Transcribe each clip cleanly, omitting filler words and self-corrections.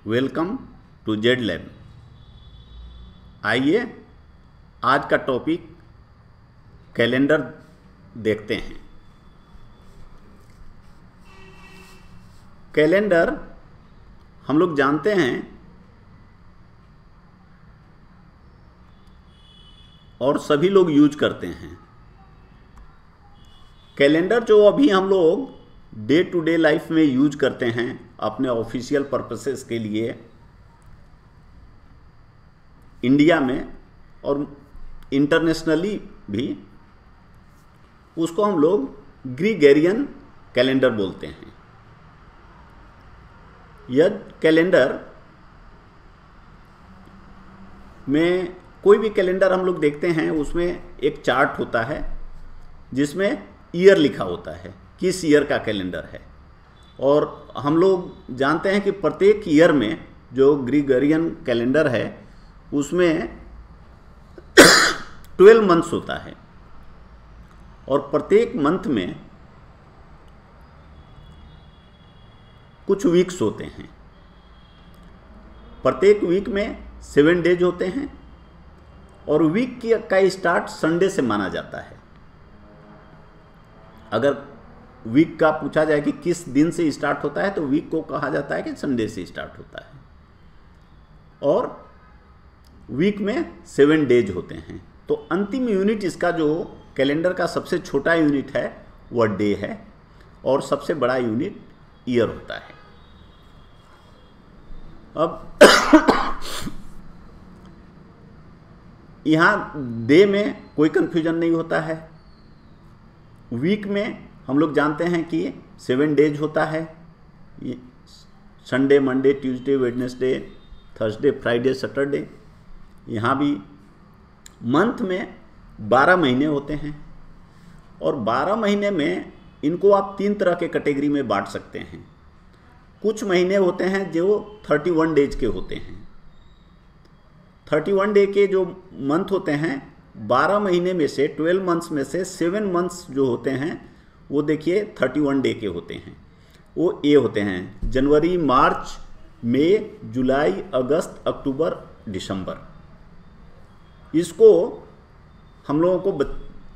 Welcome to Z lab. आइए आज का टॉपिक कैलेंडर देखते हैं। कैलेंडर हम लोग जानते हैं और सभी लोग यूज करते हैं। कैलेंडर जो अभी हम लोग डे टू डे लाइफ में यूज करते हैं अपने ऑफिशियल पर्पसेस के लिए इंडिया में और इंटरनेशनली भी, उसको हम लोग ग्रीगोरियन कैलेंडर बोलते हैं। यह कैलेंडर में कोई भी कैलेंडर हम लोग देखते हैं उसमें एक चार्ट होता है जिसमें ईयर लिखा होता है, किस ईयर का कैलेंडर है। और हम लोग जानते हैं कि प्रत्येक ईयर में जो ग्रीगोरियन कैलेंडर है उसमें 12 मंथ्स होता है और प्रत्येक मंथ में कुछ वीक्स होते हैं। प्रत्येक वीक में 7 डेज होते हैं और वीक का स्टार्ट संडे से माना जाता है। अगर वीक का पूछा जाए कि किस दिन से स्टार्ट होता है तो वीक को कहा जाता है कि संडे से स्टार्ट होता है। और वीक में 7 डेज होते हैं। तो अंतिम यूनिट इसका जो कैलेंडर का सबसे छोटा यूनिट है वह डे है और सबसे बड़ा यूनिट ईयर होता है। अब यहाँ डे में कोई कंफ्यूजन नहीं होता है। वीक में हम लोग जानते हैं कि 7 डेज होता है, Sunday, Monday, Tuesday, Wednesday, Thursday, Friday, Saturday. यहाँ भी मंथ में 12 महीने होते हैं और 12 महीने में इनको आप 3 तरह के कैटेगरी में बांट सकते हैं। कुछ महीने होते हैं जो 31 डेज के होते हैं। 31 डे के जो मंथ होते हैं, 12 महीने में से 12 मंथ्स में से 7 मंथ्स जो होते हैं वो देखिए 31 डे के होते हैं। वो ये होते हैं जनवरी, मार्च, मई, जुलाई, अगस्त, अक्टूबर, दिसंबर। इसको हम लोगों को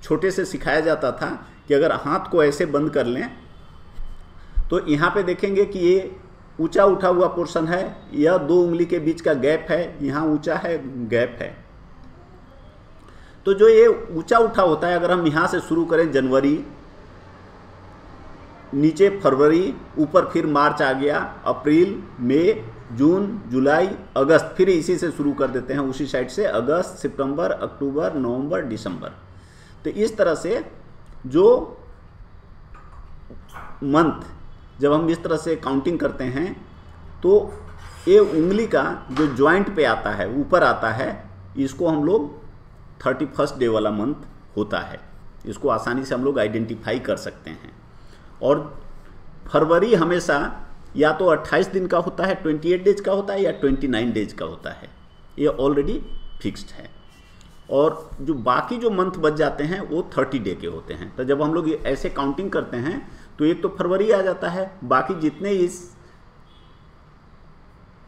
छोटे से सिखाया जाता था कि अगर हाथ को ऐसे बंद कर लें तो यहाँ पे देखेंगे कि ये ऊंचा उठा हुआ पोर्शन है, यह 2 उंगली के बीच का गैप है, यहाँ ऊंचा है, गैप है। तो जो ये ऊंचा उठा होता है, अगर हम यहाँ से शुरू करें जनवरी, नीचे फरवरी, ऊपर फिर मार्च आ गया, अप्रैल, मई, जून, जुलाई, अगस्त, फिर इसी से शुरू कर देते हैं उसी साइड से, अगस्त, सितंबर, अक्टूबर, नवंबर, दिसंबर। तो इस तरह से जो मंथ जब हम इस तरह से काउंटिंग करते हैं तो ये उंगली का जो जॉइंट पे आता है, ऊपर आता है, इसको हम लोग 31 डे वाला मंथ होता है। इसको आसानी से हम लोग आइडेंटिफाई कर सकते हैं। और फरवरी हमेशा या तो 28 दिन का होता है, 28 डेज का होता है, या 29 डेज का होता है। ये ऑलरेडी फिक्स्ड है। और जो बाकी जो मंथ बच जाते हैं वो 30 डे के होते हैं। तो जब हम लोग ऐसे काउंटिंग करते हैं तो एक तो फरवरी आ जाता है, बाकी जितने इस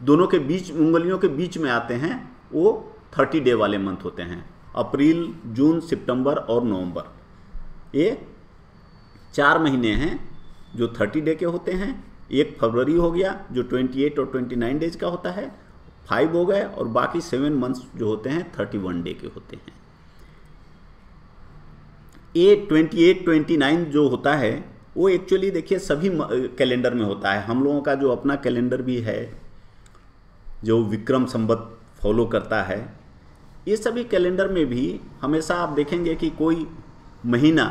दोनों के बीच, उंगलियों के बीच में आते हैं वो 30 डे वाले मंथ होते हैं। अप्रैल, जून, सितंबर और नवंबर, ये 4 महीने हैं जो 30 डे के होते हैं। एक फरवरी हो गया जो 28 और 29 डेज का होता है, 5 हो गए, और बाकी 7 मंथ्स जो होते हैं 31 डे के होते हैं। ये 28, 29 जो होता है वो एक्चुअली देखिए सभी कैलेंडर में होता है। हम लोगों का जो अपना कैलेंडर भी है जो विक्रम संवत फॉलो करता है, ये सभी कैलेंडर में भी हमेशा आप देखेंगे कि कोई महीना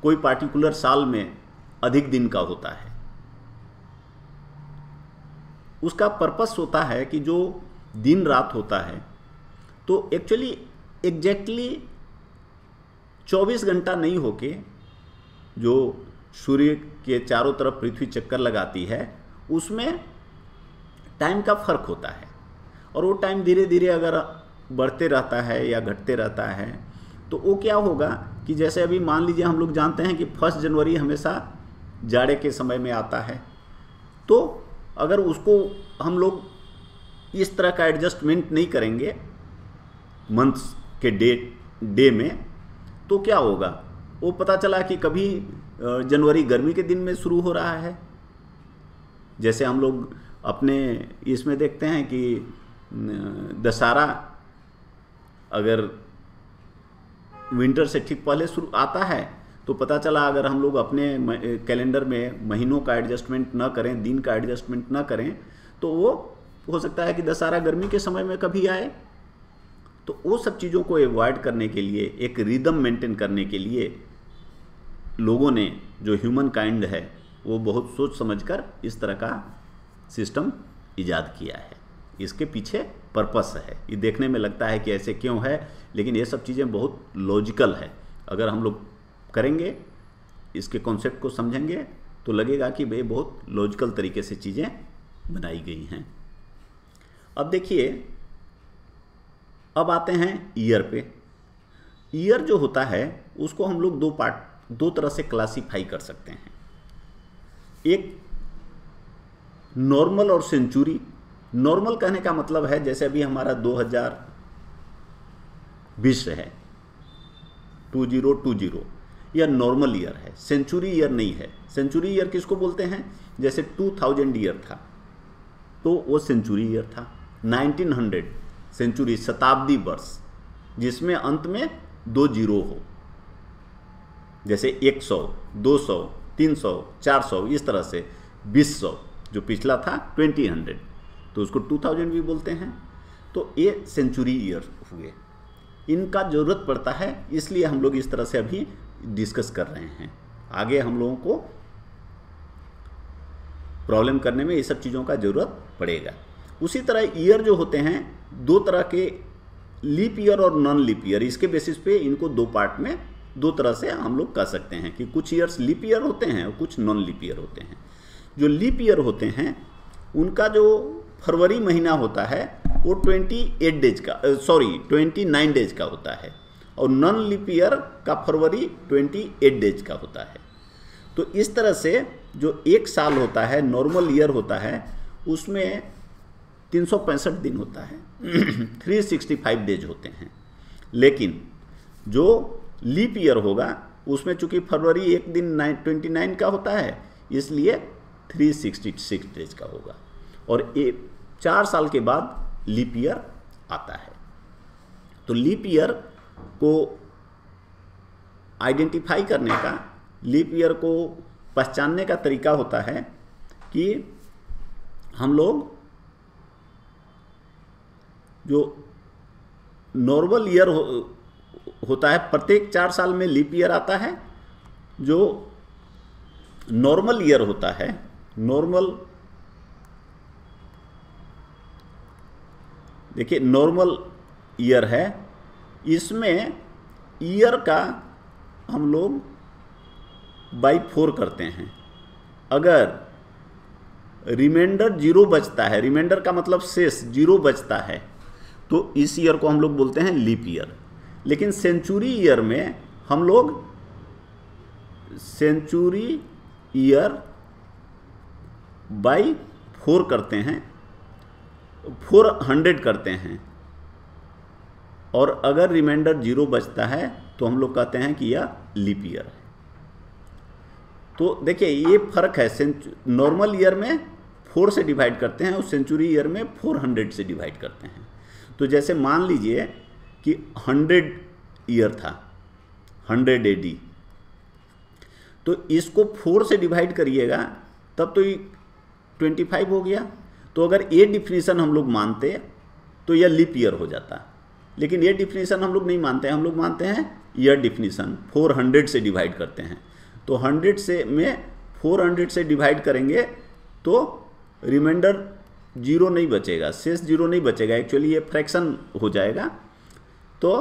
कोई पार्टिकुलर साल में अधिक दिन का होता है। उसका पर्पस होता है कि जो दिन रात होता है तो एक्चुअली एग्जैक्टली 24 घंटा नहीं होके जो सूर्य के चारों तरफ पृथ्वी चक्कर लगाती है उसमें टाइम का फर्क होता है। और वो टाइम धीरे धीरे अगर बढ़ते रहता है या घटते रहता है तो वो क्या होगा कि जैसे अभी मान लीजिए हम लोग जानते हैं कि 1 जनवरी हमेशा जाड़े के समय में आता है। तो अगर उसको हम लोग इस तरह का एडजस्टमेंट नहीं करेंगे मंथ्स के डे में, तो क्या होगा, वो पता चला कि कभी जनवरी गर्मी के दिन में शुरू हो रहा है, जैसे हम लोग अपने इसमें देखते हैं कि दशहरा अगर विंटर से ठीक पहले शुरू आता है, तो पता चला अगर हम लोग अपने कैलेंडर में महीनों का एडजस्टमेंट न करें, दिन का एडजस्टमेंट न करें, तो वो हो सकता है कि दशहरा गर्मी के समय में कभी आए। तो वो सब चीज़ों को अवॉइड करने के लिए, एक रिदम मेंटेन करने के लिए लोगों ने, जो ह्यूमन काइंड है, वो बहुत सोच समझकर इस तरह का सिस्टम इजाद किया है। इसके पीछे पर्पस है। ये देखने में लगता है कि ऐसे क्यों है, लेकिन ये सब चीज़ें बहुत लॉजिकल है। अगर हम लोग करेंगे, इसके कॉन्सेप्ट को समझेंगे, तो लगेगा कि भाई बहुत लॉजिकल तरीके से चीज़ें बनाई गई हैं। अब देखिए, अब आते हैं ईयर पे। ईयर जो होता है उसको हम लोग दो तरह से क्लासीफाई कर सकते हैं। एक नॉर्मल और सेंचुरी। नॉर्मल कहने का मतलब है जैसे अभी हमारा 2020 है, 2020, यह नॉर्मल ईयर है, सेंचुरी ईयर नहीं है। सेंचुरी ईयर किसको बोलते हैं, जैसे 2000 ईयर था तो वो सेंचुरी ईयर था। 1900 सेंचुरी, शताब्दी वर्ष, जिसमें अंत में 2 जीरो हो, जैसे 100, 200, 300, 400, इस तरह से 2000 जो पिछला था 2000, तो उसको 2000 भी बोलते हैं। तो ये सेंचुरी ईयर हुए। इनका ज़रूरत पड़ता है, इसलिए हम लोग इस तरह से अभी डिस्कस कर रहे हैं। आगे हम लोगों को प्रॉब्लम करने में ये सब चीज़ों का ज़रूरत पड़ेगा। उसी तरह ईयर जो होते हैं, दो तरह के, लीप ईयर और नॉन लीप ईयर। इसके बेसिस पे इनको दो पार्ट में, दो तरह से हम लोग कह सकते हैं कि कुछ ईयर्स लीप ईयर होते हैं और कुछ नॉन लीप ईयर होते हैं। जो लीप ईयर होते हैं उनका जो फरवरी महीना होता है वो 29 डेज का होता है, और नॉन लीप ईयर का फरवरी 28 डेज का होता है। तो इस तरह से जो एक साल होता है, नॉर्मल ईयर होता है, उसमें 365 दिन होता है, 365 डेज होते हैं। लेकिन जो लीप ईयर होगा उसमें चूंकि फरवरी एक दिन 29 का होता है, इसलिए 366 डेज का होगा, और 4 साल के बाद लीप ईयर आता है। तो लीप ईयर को आइडेंटिफाई करने का, लीप ईयर को पहचानने का तरीका होता है कि हम लोग जो नॉर्मल ईयर होता है, प्रत्येक 4 साल में लीप ईयर आता है। जो नॉर्मल ईयर होता है, नॉर्मल, देखिए नॉर्मल ईयर है, इसमें ईयर का हम लोग बाई 4 करते हैं। अगर रिमाइंडर 0 बचता है, रिमाइंडर का मतलब शेष 0 बचता है, तो इस ईयर को हम लोग बोलते हैं लीप ईयर। लेकिन सेंचुरी ईयर में हम लोग सेंचुरी ईयर बाई 4 करते हैं, 400 करते हैं, और अगर रिमाइंडर 0 बचता है तो हम लोग कहते हैं कि यह लीप ईयर है। तो देखिए ये फर्क है, नॉर्मल ईयर में 4 से डिवाइड करते हैं और सेंचुरी ईयर में 400 से डिवाइड करते हैं। तो जैसे मान लीजिए कि 100 ईयर था, 100 AD, तो इसको 4 से डिवाइड करिएगा तब तो ये 25 हो गया। तो अगर ये डिफिनीशन हम लोग मानते तो यह लीप ईयर हो जाता, लेकिन ये डिफिनीशन हम लोग नहीं मानते हैं। हम लोग मानते हैं ईयर डिफिनीशन, 400 से डिवाइड करते हैं। तो 100 से में 400 से डिवाइड करेंगे तो रिमाइंडर 0 नहीं बचेगा, शेष 0 नहीं बचेगा, एक्चुअली ये फ्रैक्शन हो जाएगा। तो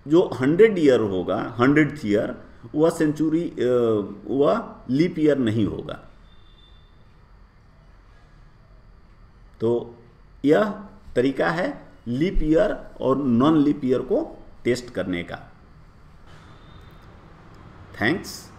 जो 100 ईयर होगा, 100th ईयर, वह सेंचुरी, वह लीप ईयर नहीं होगा। तो यह तरीका है लीप ईयर और नॉन लीप ईयर को टेस्ट करने का। थैंक्स।